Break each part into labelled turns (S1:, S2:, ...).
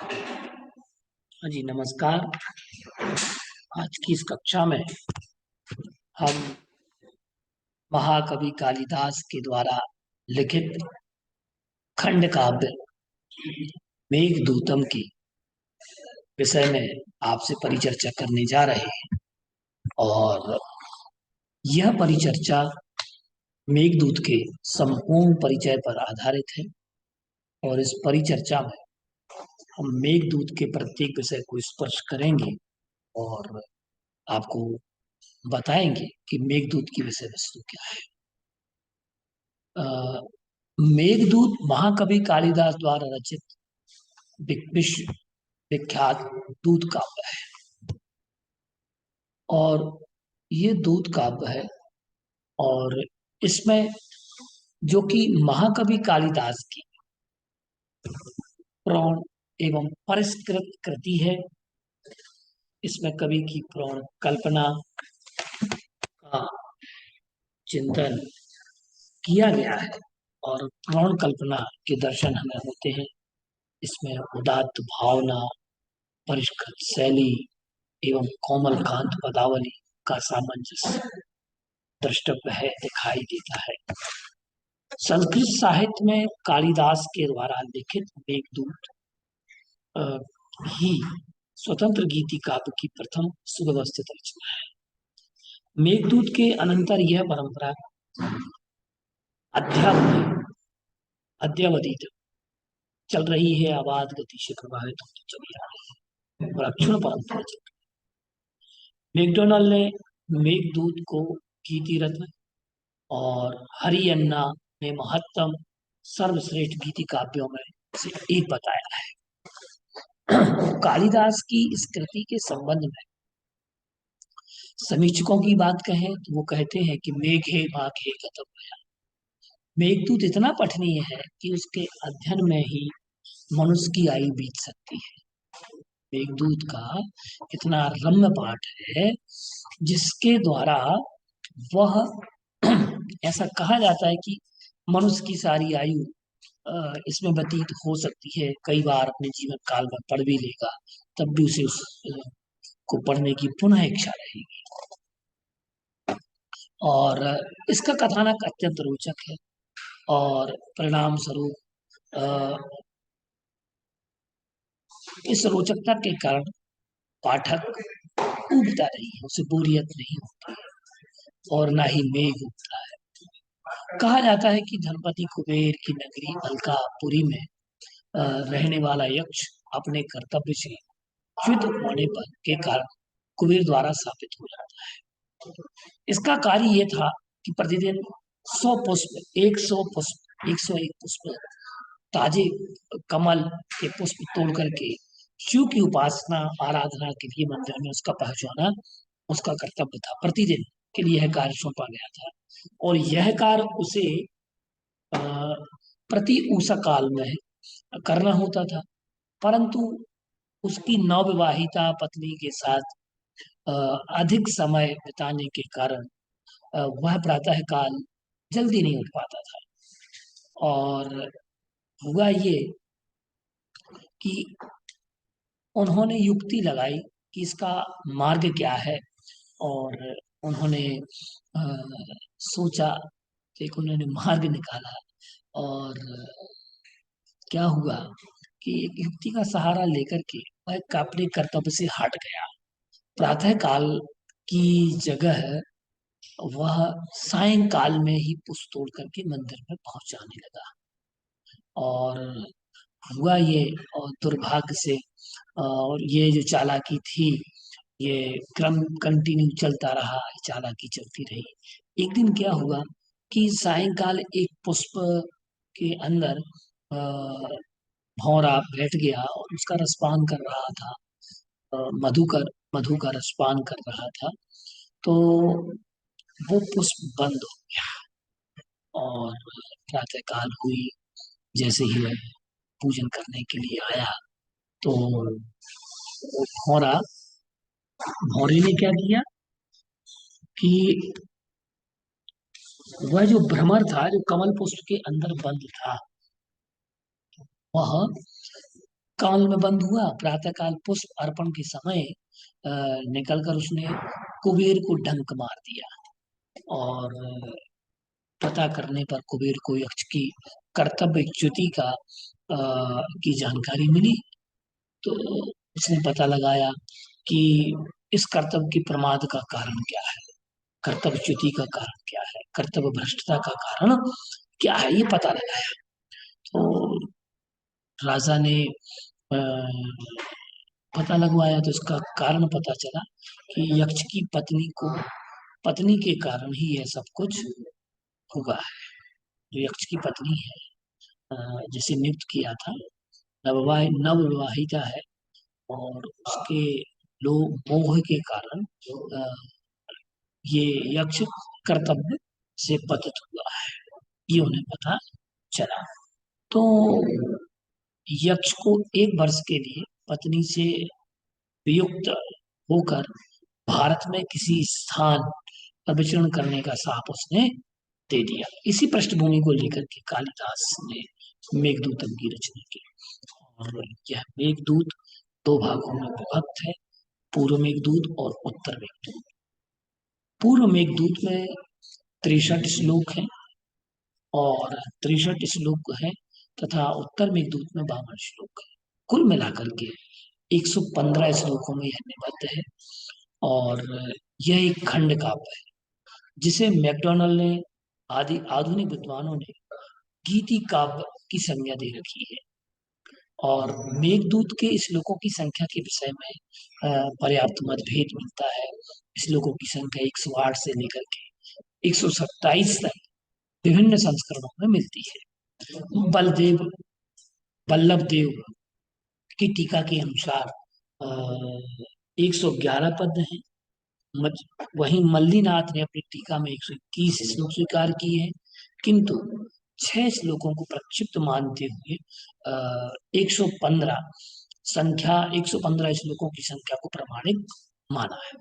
S1: हाँ जी, नमस्कार। आज की इस कक्षा में हम महाकवि कालिदास के द्वारा लिखित खंड काव्य मेघदूतम की विषय में आपसे परिचर्चा करने जा रहे हैं। और यह परिचर्चा मेघदूत के संपूर्ण परिचय पर आधारित है। और इस परिचर्चा में हम मेघदूत के प्रत्येक विषय को स्पर्श करेंगे और आपको बताएंगे कि मेघदूत की विषय वस्तु क्या है। मेघदूत महाकवि कालिदास द्वारा रचित विश्व विख्यात दूत काव्य है। और ये दूत काव्य है, और इसमें जो कि महाकवि कालिदास की प्रौढ़ एवं परिष्कृत कृति है। इसमें कवि की प्रौढ़ कल्पना का चिंतन किया गया है, और प्रौढ़ कल्पना के दर्शन हमें होते हैं। इसमें उदात्त भावना, परिष्कृत शैली एवं कोमल कांत पदावली का सामंजस्य द्रष्टव्य है, दिखाई देता है। संस्कृत साहित्य में कालिदास के द्वारा लिखित मेघदूत अ, ही स्वतंत्र गीति काव्य की प्रथम सुव्यवस्थित रचना है। मेघदूत के अनंतर यह परंपरा अद्यावधि अद्यावधि तक चल रही है, आबाद गति से प्रभावित होती चली आ रही है और अक्षुण परंपरा चल रही है। मैकडोनल्ड ने मेघदूत को गीति रत्न और हरियन्ना में महत्तम सर्वश्रेष्ठ गीति काव्यों में से एक बताया है। कालिदास की इस कृति के संबंध में समीक्षकों की बात कहें तो वो कहते हैं कि मेघे माघे गतम। मेघदूत इतना पठनीय है कि उसके अध्ययन में ही मनुष्य की आयु बीत सकती है। मेघदूत का इतना रम्य पाठ है जिसके द्वारा वह ऐसा कहा जाता है कि मनुष्य की सारी आयु इसमें व्यतीत हो सकती है। कई बार अपने जीवन काल में पढ़ भी लेगा, तब भी उसे उस को पढ़ने की पुनः इच्छा रहेगी। और इसका कथानक अत्यंत रोचक है, और परिणाम स्वरूप इस रोचकता के कारण पाठक उबता नहीं है, उसे बोरियत नहीं होती है और ना ही मेघ उगता है। कहा जाता है कि धनपति कुबेर की नगरी अलकापुरी में रहने वाला यक्ष अपने कर्तव्य से च्युत होने पर के कारण कुबेर द्वारा स्थापित हो जाता है। इसका कार्य यह था कि प्रतिदिन 100 पुष्प 100 पुष्प 101 पुष्प ताजे कमल के पुष्प तोड़ करके शिव की उपासना आराधना के लिए मंदिर में उसका पहुंचाना उसका कर्तव्य था। प्रतिदिन के लिए यह कार्य सौंपा गया था, और यह कार्य उसे प्रति उषा काल में करना होता था। परंतु उसकी नवविवाहिता पत्नी के साथ अ, अधिक समय बिताने के कारण वह प्रातः काल जल्दी नहीं उठ पाता था। और हुआ ये कि उन्होंने युक्ति लगाई कि इसका मार्ग क्या है। और उन्होंने अ, सोचा, एक उन्होंने मार्ग निकाला। और क्या हुआ कि एक युक्ति का सहारा लेकर के वह अपने कर्तव्य से हट गया। प्रातः काल की जगह वह सायंकाल में ही पुष्प तोड़ करके मंदिर में पहुंचाने लगा। और हुआ ये, और दुर्भाग्य से और ये जो चालाकी थी, ये क्रम कंटिन्यू चलता रहा, चालाकी चलती रही। एक दिन क्या हुआ कि सायंकाल एक पुष्प के अंदर भौरा बैठ गया और उसका रसपान कर रहा था। मधुकर मधु का रसपान कर रहा था। तो वो पुष्प बंद हो गया, और प्रातःकाल हुई। जैसे ही वह पूजन करने के लिए आया, तो वो भौरे ने क्या किया कि वह जो भ्रमर था, जो कमल पुष्प के अंदर बंद था, वह काल में बंद हुआ। प्रातःकाल पुष्प अर्पण के समय निकलकर उसने कुबेर को डंक मार दिया। और पता करने पर कुबेर को यक्ष की कर्तव्यच्युति की जानकारी मिली। तो उसने पता लगाया कि इस कर्तव्य की प्रमाद का कारण क्या है, कर्तव्यच्युति का कारण क्या है, कर्तव्य भ्रष्टता का कारण क्या है, ये पता लगाया। तो राजा ने अ, पता लगवाया तो इसका कारण पता चला कि यक्ष की पत्नी के कारण ही यह सब कुछ हुआ है। जो यक्ष की पत्नी है, जिसे नियुक्त किया था, नव विवाहिता है, और उसके लोग मोह के कारण अ, ये यक्ष कर्तव्य से पतित हुआ है, ये उन्हें पता चला। तो यक्ष को एक वर्ष के लिए पत्नी से वियुक्त होकर भारत में किसी स्थान पर विचरण करने का शाप उसने दे दिया। इसी पृष्ठभूमि को लेकर के कालिदास ने मेघदूतम की रचना की। और यह मेघदूत दो भागों में विभक्त है, पूर्व मेघदूत और उत्तर मेघदूत। पूर्व मेघदूत में 63 श्लोक हैं और 63 श्लोक है, तथा उत्तर मेघदूत में 52 श्लोक है। कुल मिलाकर के 115 श्लोकों में यह निबद्ध है। और यह एक खंड काव्य है, जिसे मैकडॉनल्ड ने आधुनिक विद्वानों ने गीति काव्य की संज्ञा दे रखी है। और मेघदूत के श्लोकों की संख्या के विषय में पर्याप्त मतभेद मिलता है। श्लोकों की संख्या 108 से लेकर के 127 तक विभिन्न संस्करणों में मिलती है। बल्लभ देव की टीका के अनुसार 111 पद हैं। वहीं मल्लीनाथ ने अपनी टीका में 121 श्लोक स्वीकार किए हैं, किंतु 6 श्लोकों को प्रक्षिप्त मानते हुए 115 श्लोकों की संख्या को प्रमाणिक माना है।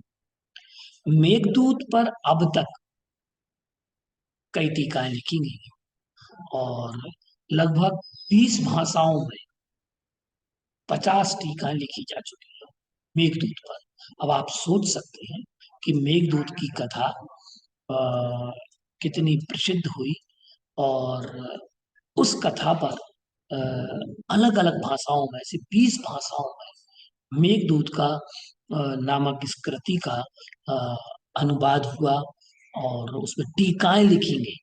S1: मेघदूत पर अब तक कई टीकाएं लिखी गई हैं और लगभग 20 भाषाओं में 50 टीकाएं लिखी जा चुकी है मेघदूत पर। अब आप सोच सकते हैं कि मेघदूत की कथा कितनी प्रसिद्ध हुई, और उस कथा पर अलग अलग भाषाओं में से 20 भाषाओं में मेघदूत का नामक इस कृति का अनुवाद हुआ और उसमें टीकाएं लिखी गई,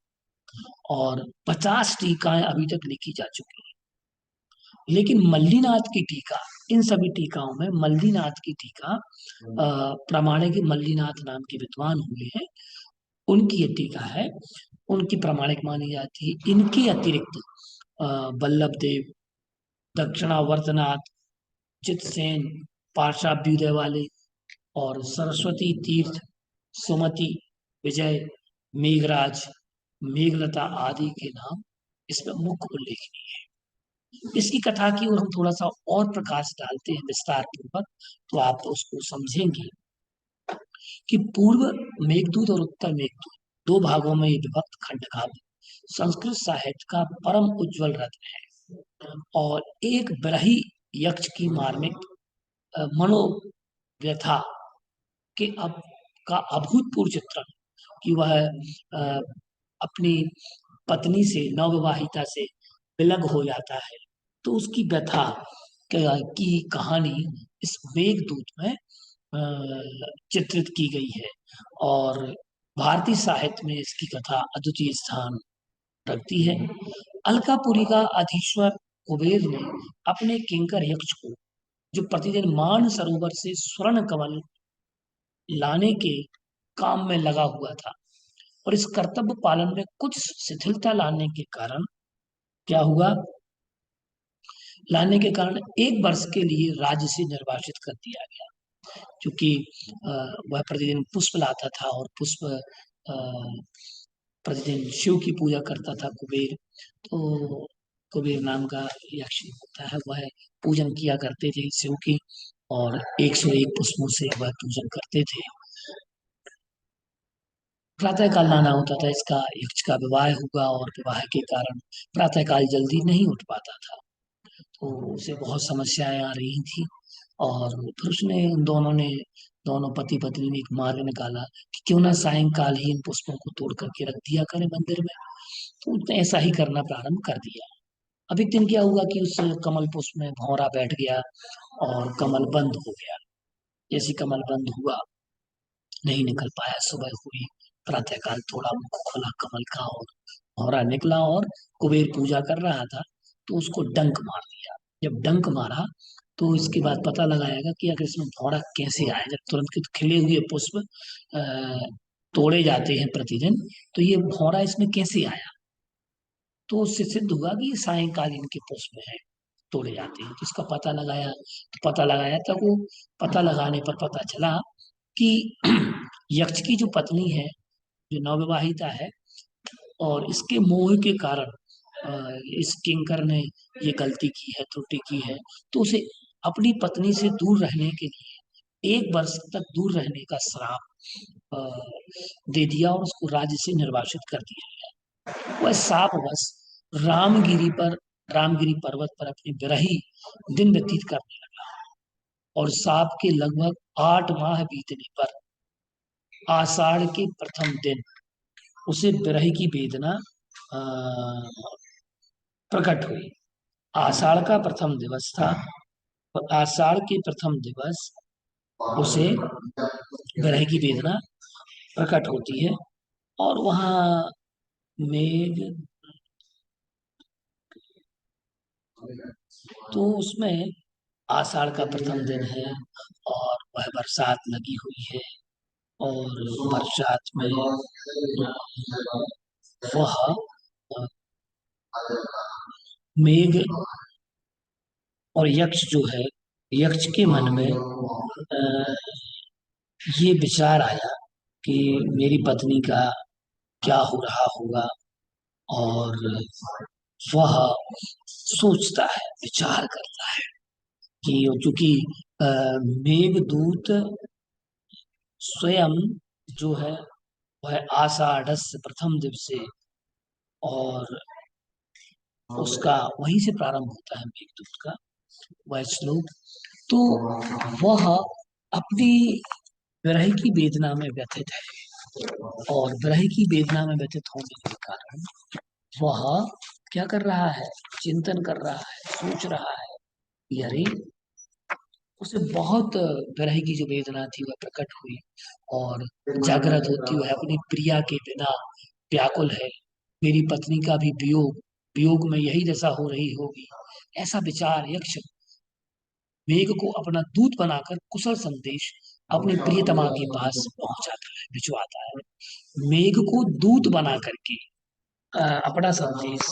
S1: और 50 टीकाएं अभी तक लिखी जा चुकी हैं। लेकिन मल्लीनाथ की टीका, इन सभी टीकाओं में मल्लीनाथ की टीका प्रामाणिक मल्लीनाथ नाम के विद्वान हुए हैं, उनकी ये टीका है, उनकी प्रामाणिक मानी जाती है। इनके अतिरिक्त वल्लभ देव, दक्षिणावर्तनाथ, चितसेन, पार्श्वाभ्युदय वाले और सरस्वती तीर्थ, सुमति, विजय, मेघराज, मेघलता आदि के नाम इसमें मुख्य उल्लेखनीय है। इसकी कथा की ओर हम थोड़ा सा और प्रकाश डालते हैं विस्तार पूर्वक, तो आप उसको समझेंगे कि पूर्व मेघदूत और उत्तर मेघदूत दो भागों में विभक्त खंडकाव्य संस्कृत साहित्य का परम उज्जवल रत्न है। और एक बरही यक्ष की मार्मिक मनोव्यथा के का अभूतपूर्व चित्रण, कि वह अपनी पत्नी से, नवविवाहिता से विलग हो जाता है, तो उसकी व्यथा की कहानी इस मेघदूत में चित्रित की गई है। और भारतीय साहित्य में इसकी कथा अद्वितीय स्थान रखती है। अलकापुरी का अधीश्वर कुबेर ने अपने किंकर यक्ष को, जो प्रतिदिन मान सरोवर से स्वर्ण कमल लाने के काम में लगा हुआ था, और इस कर्तव्य पालन में कुछ शिथिलता लाने के कारण एक वर्ष के लिए राज्य से निर्वासित कर दिया गया। क्योंकि वह प्रतिदिन पुष्प लाता था, और पुष्प प्रतिदिन शिव की पूजा करता था कुबेर। तो कुबेर नाम का यक्ष होता है, वह पूजन किया करते थे शिव की, और 101 पुष्पों से वह पूजन करते थे। प्रातःकाल लाना होता था इसका, यक्ष का विवाह हुआ और विवाह के कारण प्रातःकाल जल्दी नहीं उठ पाता था। तो उसे बहुत समस्याएं आ रही थी। और फिर उसने दोनों पति पत्नी ने एक मार्ग निकाला कि क्यों ना सायंकाल ही इन पुष्पों को तोड़ करके रख दिया करें मंदिर में। तो उसने ऐसा ही करना प्रारंभ कर दिया। अब एक दिन क्या हुआ कि उस कमल पुष्प में भौरा बैठ गया और कमल बंद हो गया। जैसे कमल बंद हुआ, नहीं निकल पाया। सुबह हुई, प्रातःकाल थोड़ा मुख खोला कमल का और भौरा निकला और कुबेर पूजा कर रहा था, तो उसको डंक मार दिया। जब डंक मारा तो इसके बाद पता लगाएगा कि आखिर इसमें भौरा कैसे आया। जब तुरंत के खिले हुए पुष्प अ, तोड़े जाते हैं प्रतिदिन, तो ये भौरा इसमें कैसे आया। तो उससे सिद्ध हुआ कि ये सायंकालीन के पुष्प हैं, तोड़े जाते हैं। तो इसका पता लगाया, तो पता लगाया तब वो पता लगाने पर पता चला कि यक्ष की जो पत्नी है, जो नवविवाहिता है, और इसके मोह के कारण इस किंकर ने ये गलती की है, त्रुटि की है। तो उसे अपनी पत्नी से दूर रहने के लिए 1 वर्ष तक दूर रहने का श्राप दे दिया और उसको राज्य से निर्वासित कर दिया। वह शापवश रामगिरी पर रामगिरी पर्वत पर अपनी विरही दिन व्यतीत करने लगा। और शाप के लगभग 8 माह बीतने पर आषाढ़ के प्रथम दिन उसे विरह की वेदना अ, प्रकट हुई। आषाढ़ का प्रथम दिवस था और आषाढ़ के प्रथम दिवस उसे विरह की वेदना प्रकट होती है। और वहाँ मेघ, तो उसमें आषाढ़ का प्रथम दिन है और वह बरसात लगी हुई है। और बरसात में वह मेघ और यक्ष जो है, यक्ष के मन में ये विचार आया कि मेरी पत्नी का क्या हो रहा होगा। और वह सोचता है, विचार करता है कि चूंकि मेघदूत स्वयं जो है वह आषाढ़स्य प्रथम दिवसे, और उसका वहीं से प्रारंभ होता है मेघदूत का वह श्लोक। तो वह अपनी विरह की वेदना में व्यथित है। और विरह की वेदना में व्यथित होने के कारण वह क्या कर रहा है, चिंतन कर रहा है, सोच रहा है कि अरे, उसे बहुत विरह की जो वेदना थी वह प्रकट हुई। और जागृत होती हुई अपनी प्रिया के बिना व्याकुल है। मेरी पत्नी का भी वियोग, वियोग में यही दशा हो रही होगी। ऐसा विचार यक्ष मेघ को अपना दूत बनाकर कुशल संदेश अपनी प्रियतमा के पास पहुंचाता है, भिजवाता है। मेघ को दूत बना करके अपना संदेश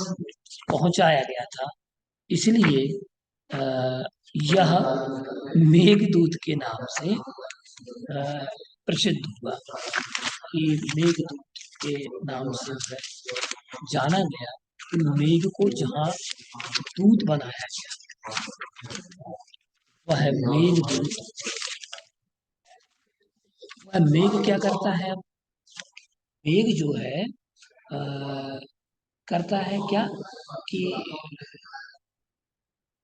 S1: पहुंचाया गया था। इसलिए अ, यह मेघदूत के नाम से प्रसिद्ध हुआ कि मेघदूत के नाम से है जाना गया। कि मेघ को जहाँ दूत बनाया गया वह है मेघदूत। वह मेघ क्या करता है अब, मेघ जो है करता है क्या कि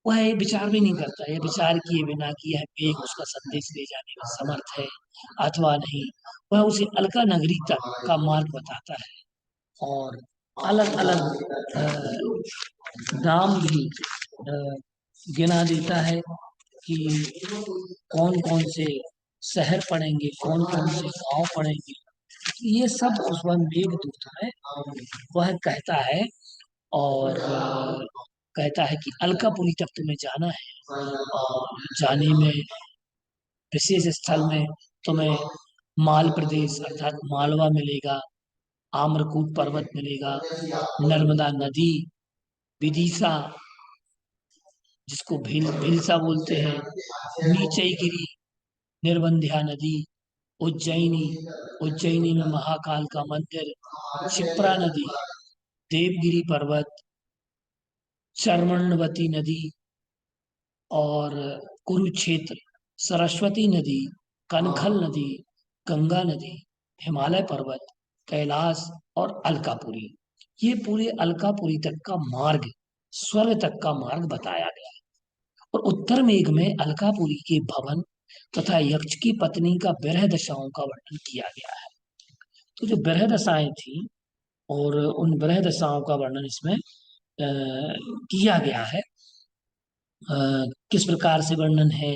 S1: वह ये विचार भी नहीं करता, ये विचार किए बिना कि यह मेघ उसका संदेश ले जाने में समर्थ है अथवा नहीं। वह उसे अलका नगरी तक का मार्ग बताता है और अलग अलग नाम भी अ, गिना देता है कि कौन कौन से शहर पड़ेंगे, कौन कौन से गांव पड़ेंगे। ये सब उस वह मेघदूत है वह कहता है। और कहता है कि अलकापुरी तक तुम्हें जाना है और जाने में विशेष स्थल में तुम्हें माल प्रदेश अर्थात मालवा मिलेगा, आम्रकूट पर्वत मिलेगा, नर्मदा नदी, विदिशा जिसको भीलसा बोलते हैं, नीचई गिरी, निर्बंध्या नदी, उज्जैनी, उज्जैनी में महाकाल का मंदिर, क्षिप्रा नदी, देवगिरी पर्वत, चर्मणवती नदी, और कुरुक्षेत्र, सरस्वती नदी, कनखल नदी, गंगा नदी, हिमालय पर्वत, कैलाश और अलकापुरी। ये पूरे अलकापुरी तक का मार्ग, स्वर्ग तक का मार्ग बताया गया। और उत्तर मेघ में अलकापुरी के भवन तथा यक्ष की पत्नी का विरह दशाओं का वर्णन किया गया है। तो जो विरह दशाएं थी और उन विरह दशाओं का वर्णन इसमें किया गया है। अ, किस प्रकार से वर्णन है,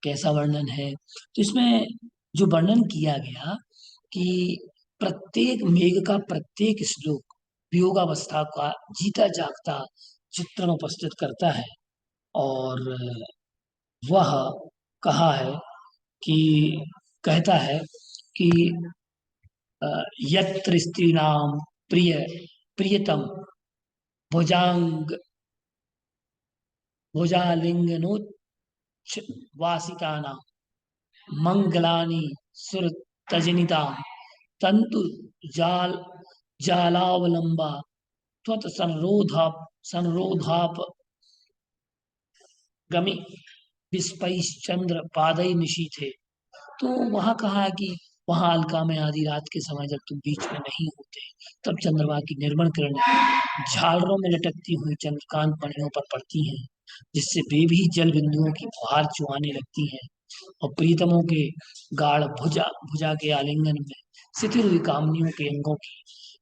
S1: कैसा वर्णन है, तो इसमें जो वर्णन किया गया कि प्रत्येक मेघ का प्रत्येक श्लोक वियोगावस्था का जीता जागता चित्रण उपस्थित करता है। और वह कहा है कि कहता है कि अ, यत्र स्त्रीणाम प्रिय प्रियतम भुजांग भुजालिंगनोच्छ वासितानां मंगलानि सुर तजनिता तंतु जाल जालावलंबा त्वत संरोधाप गमी विस्पैश्चंद्र पादय निशीथे। तो वहां कहा है कि वहां अलका में आधी रात के समय जब तुम बीच में नहीं होते, तब चंद्रमा की निर्मल किरणें झालरों में लटकती हुई चंद्रकांत मणियों पर पड़ती हैं, जिससे वे भी जल बिंदुओं की फुहार चुआने लगती हैं और प्रीतमों के गाढ़ भुजा भुजा के आलिंगन में शिथिल हुई कामनियों के अंगों की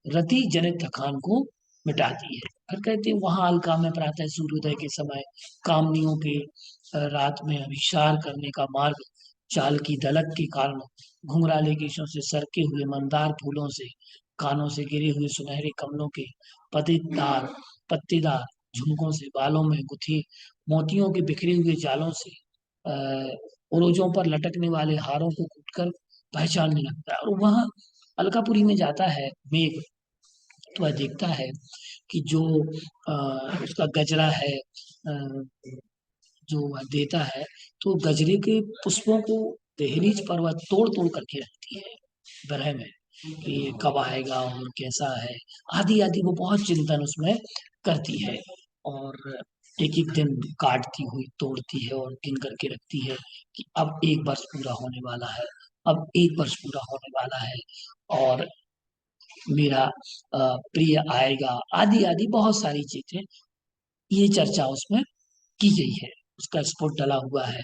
S1: रति जनित थकान को मिटाती है। फिर कहते हैं वहां अलका में प्रातः सूर्योदय के समय कामनियों के रात में अभिसार करने का मार्ग चाल की दलक के कारण घुंघराले केशों से सरके हुए मंदार फूलों से, कानों से गिरे हुए सुनहरे कमलों के पत्तेदार पत्तेदार झुमकों से, बालों में गुथे मोतियों के बिखरे हुए जालों से, उरोजों पर लटकने वाले हारों को कूटकर पहचानने लगता है। और वह अलकापुरी में जाता है मेघ, तो वह देखता है कि जो उसका गजरा है, जो वह देता है, तो गजरे के पुष्पों को दहलीज पर वह तोड़ तोड़ करके रखती है बरह में, कि ये कब आएगा और कैसा है, आदि आदि वो बहुत चिंतन उसमें करती है। और एक एक दिन काटती हुई तोड़ती है और गिन करके रखती है कि अब एक वर्ष पूरा होने वाला है, अब एक वर्ष पूरा होने वाला है, और मेरा प्रिय आएगा, आदि आदि बहुत सारी चीजें, ये चर्चा उसमें की गई है, उसका स्फोट डला हुआ है।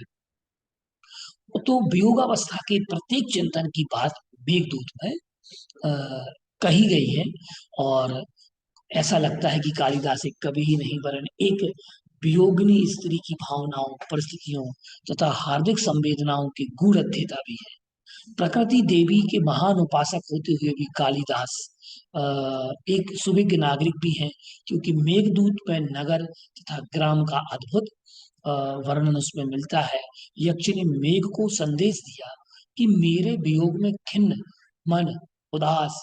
S1: तो वियोगावस्था के प्रत्येक चिंतन की बात मेघदूत में अ, कही गई है। और ऐसा लगता है कि कालिदास एक कवि ही नहीं वरन एक वियोगिनी स्त्री की भावनाओं, परिस्थितियों तथा हार्दिक संवेदनाओं की गूढ़ अध्येता भी है। प्रकृति देवी के महान उपासक होते हुए भी कालिदास अ, एक सुविज्ञ नागरिक भी हैं, क्योंकि मेघदूत में नगर तथा ग्राम का अद्भुत अ, वर्णन उसमें मिलता है। यक्ष ने मेघ को संदेश दिया कि मेरे वियोग में खिन्न मन, उदास,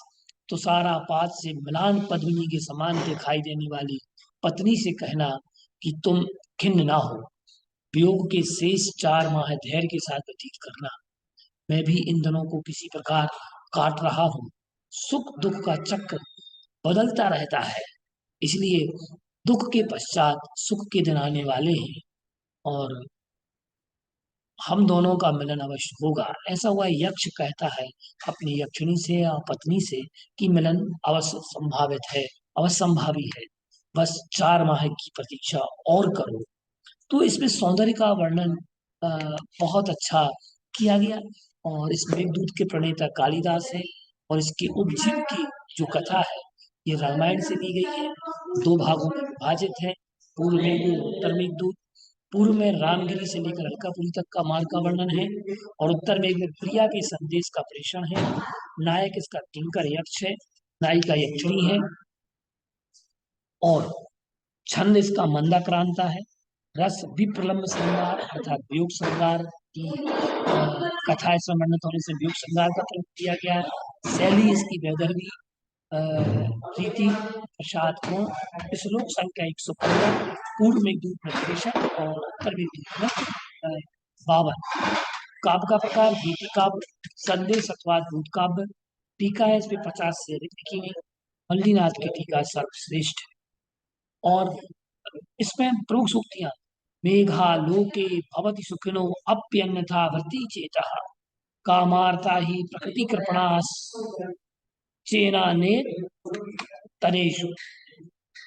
S1: तुषारापात से मिलान पद्मिनी के समान दिखाई देने वाली पत्नी से कहना कि तुम खिन्न ना हो, वियोग के शेष 4 माह धैर्य के साथ व्यतीत करना। मैं भी इन दिनों को किसी प्रकार काट रहा हूँ। सुख दुख का चक्र बदलता रहता है, इसलिए दुख के पश्चात सुख के दिन आने वाले हैं और हम दोनों का मिलन अवश्य होगा। ऐसा हुआ यक्ष कहता है अपनी यक्षिणी से या पत्नी से कि मिलन अवश्य संभावित है, अवश्य संभावी है, बस 4 माह की प्रतीक्षा और करो। तो इसमें सौंदर्य का वर्णन अ, बहुत अच्छा किया गया। और इस मेघदूत के प्रणेता कालिदास है, और इसके उपजीव की जो कथा है ये रामायण से ली गई है, 2 भागों में विभाजित है। पूर्व मेघदूत, उत्तर मेघदूत। पूर्व में रामगिरी से लेकर अलकापुरी तक का मार्ग का वर्णन है, और उत्तर मेघ में प्रिया के संदेश का प्रेषण है। नायक इसका किंकर यक्ष है, नायिका यक्षिणी है, और छंद इसका मंदाक्रांता है। रस विप्रलम्ब श्रृंगार अर्थात वियोग श्रृंगार की कथा इसमें वर्णित होने से वियोग श्रृंगार का प्रयोग किया गया है। शैली इसकी वैदर्भी रीति प्रसाद पूर्ण। श्लोक संख्या 115, पूर्व में दूत में 63 और उत्तर में दूत में 52। काव्य का प्रकार गीति काव्य, संदेश अथवा दूत काव्य। टीका है इसमें 50 से अधिक लिखी गई। मल्लीनाथ की टीका सर्वश्रेष्ठ है। और इसमें प्रमुख सूक्तियां, मेघा लोके भवति सुखिनो अप्यन्यथा वर्ती चेतः, कामार्ता ही प्रकृति कृपणा चेनाने तरेषु,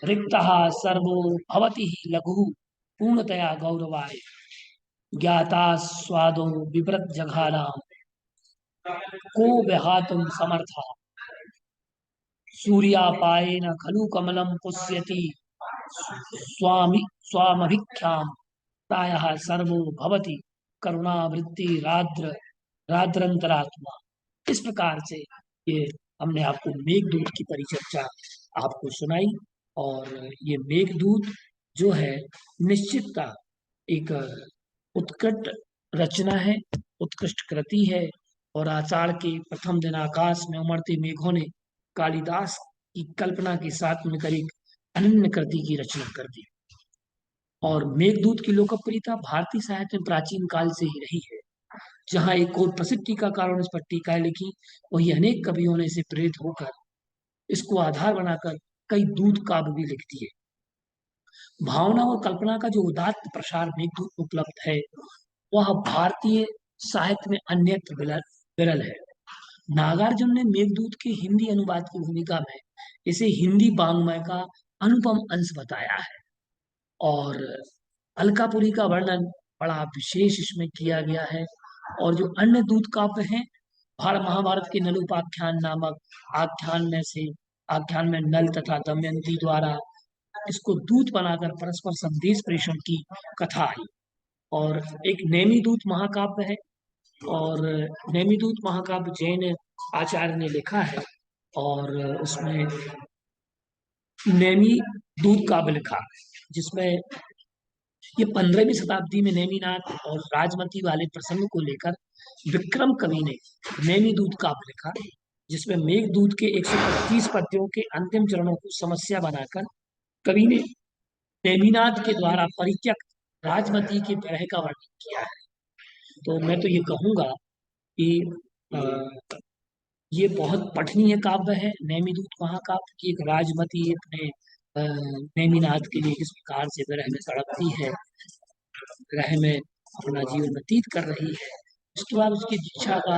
S1: रिक्तः सर्वो भवति ही लघु पूर्णतया गौरवाय। ज्ञाता स्वादो विवृत जघानाम को विहातुम समर्था सूर्यापायेन खलु कमलं पुष्यति स्वामी स्वामभिख्याम प्रायः सर्वो भवति करुणावृत्ति राद्रंतरात्मा। इस प्रकार से ये हमने आपको मेघदूत की परिचर्चा आपको सुनाई। और ये मेघदूत जो है निश्चितता एक उत्कृष्ट रचना है, उत्कृष्ट कृति है। और आषाढ़ के प्रथम दिन आकाश में उमड़ते मेघों ने कालिदास की कल्पना के साथ मिलकर एक अनन्य कृति की रचना कर दी। और मेघदूत की लोकप्रियता भारतीय साहित्य में प्राचीन काल से ही रही है। जहाँ एक और प्रसिद्ध टीकाकारों ने इस पर टीकाएं लिखी, वही अनेक कवियों ने इसे प्रेरित होकर इसको आधार बनाकर कई दूत काव्य भी लिख दिए। भावना और कल्पना का जो उदात्त प्रसार मेघदूत में उपलब्ध है, वह भारतीय साहित्य में अन्यत्र विरल है। नागार्जुन ने मेघदूत के हिंदी अनुवाद की भूमिका में इसे हिंदी वाङ्मय का अनुपम अंश बताया है। और अलकापुरी का वर्णन बड़ा विशेष इसमें किया गया है। और जो अन्य दूत काव्य हैं, भारत महाभारत के नलोपाख्यान नामक आख्यान में नल तथा दमयंती द्वारा इसको दूत बनाकर परस्पर संदेश प्रेषण की कथा आई। और एक नेमिदूत महाकाव्य है, और नेमिदूत महाकाव्य जैन आचार्य ने लिखा है। और उसमें नेमी दूत काव्य लिखा, जिसमें ये 15वीं शताब्दी में नेमिनाथ और राजमती वाले प्रसंग को लेकर विक्रम कवि ने नेमिदूत काव्य लिखा, जिसमें मेघदूत के 125 पद्यों के अंतिम चरणों को समस्या बनाकर कवि ने नेमिनाथ के द्वारा परित्यक्त राजमती के विरह का वर्णन किया है। तो मैं तो ये कहूंगा कि ये बहुत पठनीय काव्य है, नेमिदूत महाकाव्य की। एक राजमती अपने नेमिनाथ के लिए किस प्रकार से विरह में तड़पती है, विरह में अपना जीवन व्यतीत कर रही है, उसके बाद उसकी दीक्षा का,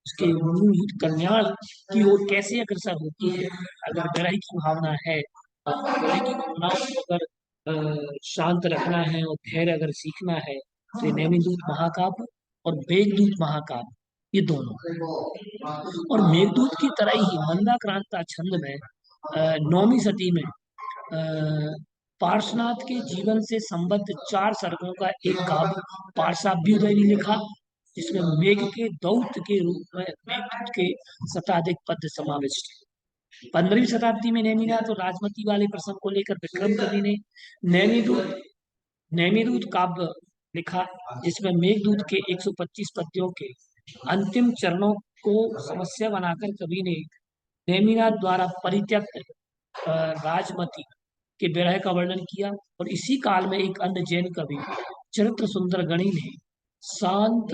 S1: उसके मूलभूत कल्याण की ओर कैसे अग्रसर होती है। अगर विरह की भावना है, विरह की भावनाओं को अगर शांत रखना है और धैर्य अगर सीखना है, तो ये नेमिदूत महाकाव्य और मेघदूत महाकाव्य, ये दोनों। और मेघदूत की तरह ही मंदाक्रांता छंद में 9वीं सदी में पार्श्वनाथ के जीवन से संबद्ध 4 सर्गों का एक काव्य पार्श्वाभ्युदय ने लिखा, जिसमें मेघ के दौत के रूप में मेघदूत के शताधिक पद्य समाविष्ट है। 15वीं शताब्दी में नेमिनाथ और राजमती वाले प्रसंग को लेकर विक्रम कवि ने नेमिदूत काव्य लिखा, जिसमें मेघदूत के 125 पद्यों के अंतिम चरणों को समस्या बनाकर कवि ने नेमिनाथ द्वारा परित्यक्त राजमती के विरह का वर्णन किया। और इसी काल में एक अन्य जैन कवि चरित्र सुंदर गणी ने शांत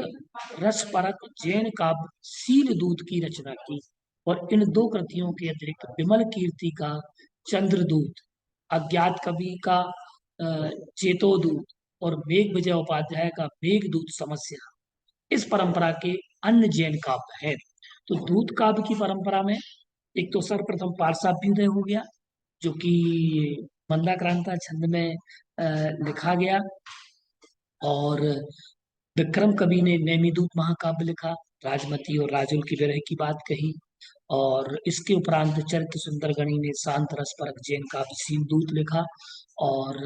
S1: रसपरक जैन काव्य शीलदूत की रचना की। और इन दो कृतियों के अतिरिक्त विमल कीर्ति का चंद्रदूत, अज्ञात कवि का चेतोदूत और मेघ विजय उपाध्याय का मेघदूत समस्या इस परंपरा के अन्य जैन काव्य हैं। तो दूत काव्य की परंपरा में एक तो सर्वप्रथम पार्श्वाभ्युदय हो गया, जो कि मंदाक्रांता छंद में लिखा गया। और विक्रम कवि ने नेमिदूत महाकाव्य लिखा, राजमती और राजुल की विरह की बात कही। और इसके उपरांत चरित्र सुंदर गणी ने शांत रस परक जैन काव्य शीलदूत लिखा। और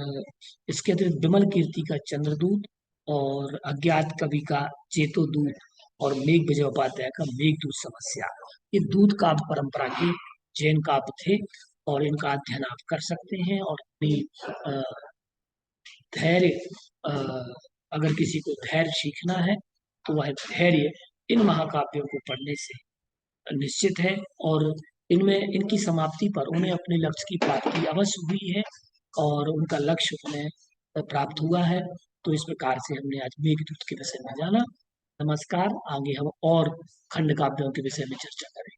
S1: इसके अतिरिक्त विमल कीर्ति का चंद्रदूत और अज्ञात कवि का चेतोदूत और मेघ विजय उपाध्याय का मेघदूत समस्या, ये दूत काव्य परंपरा के जैन काव्य थे। और इनका अध्ययन आप कर सकते हैं। और अपनी धैर्य, अगर किसी को धैर्य सीखना है, तो वह धैर्य इन महाकाव्यों को पढ़ने से निश्चित है। और इनमें इनकी समाप्ति पर उन्हें अपने लक्ष्य की प्राप्ति अवश्य हुई है, और उनका लक्ष्य उन्हें प्राप्त हुआ है। तो इस प्रकार से हमने आज मेघदूत के विषय में जाना। नमस्कार। आगे हम और खंड काव्यों के विषय में चर्चा करेंगे।